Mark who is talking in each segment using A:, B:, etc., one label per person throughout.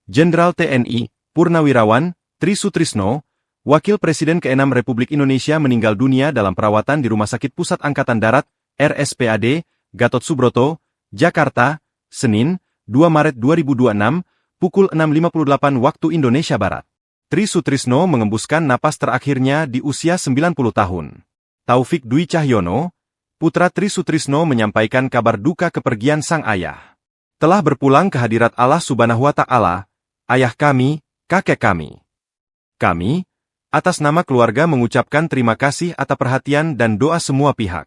A: Jenderal TNI, Purnawirawan, Tri Sutrisno, Wakil Presiden ke-6 Republik Indonesia meninggal dunia dalam perawatan di Rumah Sakit Pusat Angkatan Darat, RSPAD, Gatot Subroto, Jakarta, Senin, 2 Maret 2026, pukul 6.58 waktu Indonesia Barat. Tri Sutrisno mengembuskan napas terakhirnya di usia 90 tahun. Taufik Dwi Cahyono, putra Tri Sutrisno menyampaikan kabar duka kepergian sang ayah. Telah berpulang ke hadirat Allah Subhanahu wa Ta'ala, ayah kami, kakek kami. Kami, atas nama keluarga mengucapkan terima kasih atas perhatian dan doa semua pihak.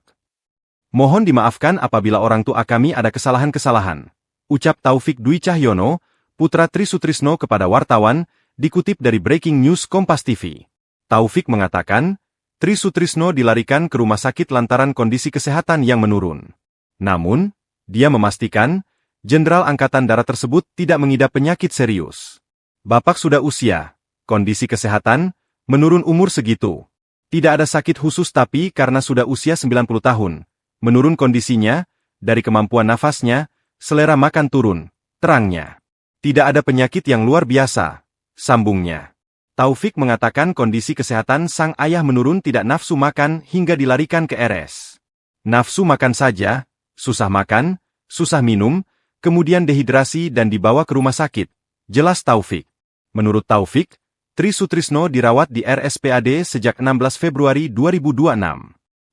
A: Mohon dimaafkan apabila orang tua kami ada kesalahan-kesalahan. Ucap Taufik Dwi Cahyono, putra Tri Sutrisno kepada wartawan, dikutip dari Breaking News Kompas TV. Taufik mengatakan, Tri Sutrisno dilarikan ke rumah sakit lantaran kondisi kesehatan yang menurun. Namun, dia memastikan, Jenderal Angkatan Darat tersebut tidak mengidap penyakit serius. Bapak sudah usia, kondisi kesehatan, menurun umur segitu. Tidak ada sakit khusus tapi karena sudah usia 90 tahun, menurun kondisinya, dari kemampuan nafasnya, selera makan turun, terangnya. Tidak ada penyakit yang luar biasa, sambungnya. Taufik mengatakan kondisi kesehatan sang ayah menurun tidak nafsu makan hingga dilarikan ke RS. Nafsu makan saja, susah makan, susah minum, kemudian dehidrasi dan dibawa ke rumah sakit, jelas Taufik. Menurut Taufik, Tri Sutrisno dirawat di RSPAD sejak 16 Februari 2026.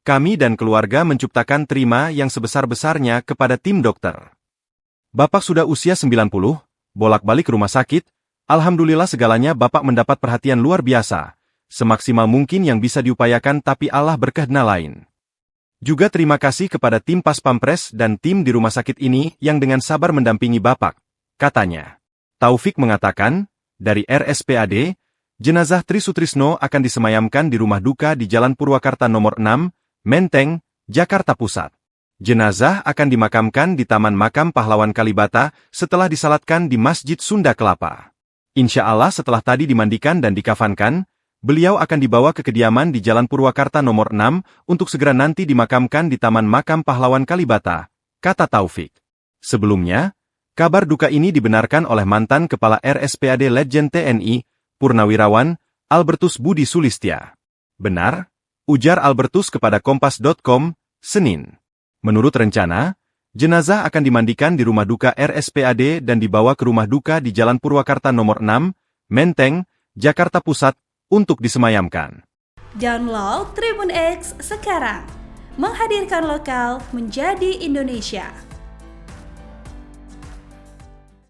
A: Kami dan keluarga menciptakan terima yang sebesar-besarnya kepada tim dokter. Bapak sudah usia 90, bolak-balik rumah sakit, alhamdulillah segalanya Bapak mendapat perhatian luar biasa, semaksimal mungkin yang bisa diupayakan tapi Allah berkehendak lain. Juga terima kasih kepada tim Pas Pampres dan tim di rumah sakit ini yang dengan sabar mendampingi Bapak, katanya. Taufik mengatakan, dari RSPAD, jenazah Tri Sutrisno akan disemayamkan di rumah duka di Jalan Purwakarta nomor 6, Menteng, Jakarta Pusat. Jenazah akan dimakamkan di Taman Makam Pahlawan Kalibata setelah disalatkan di Masjid Sunda Kelapa. Insya Allah setelah tadi dimandikan dan dikafankan, beliau akan dibawa ke kediaman di Jalan Purwakarta nomor 6 untuk segera nanti dimakamkan di Taman Makam Pahlawan Kalibata, kata Taufik. Sebelumnya, kabar duka ini dibenarkan oleh mantan Kepala RSPAD Letjen TNI, Purnawirawan, Albertus Budi Sulistya. Benar, ujar Albertus kepada Kompas.com, Senin. Menurut rencana, jenazah akan dimandikan di rumah duka RSPAD dan dibawa ke rumah duka di Jalan Purwakarta nomor 6, Menteng, Jakarta Pusat, untuk disemayamkan.
B: Download Tribun X sekarang, menghadirkan lokal menjadi Indonesia.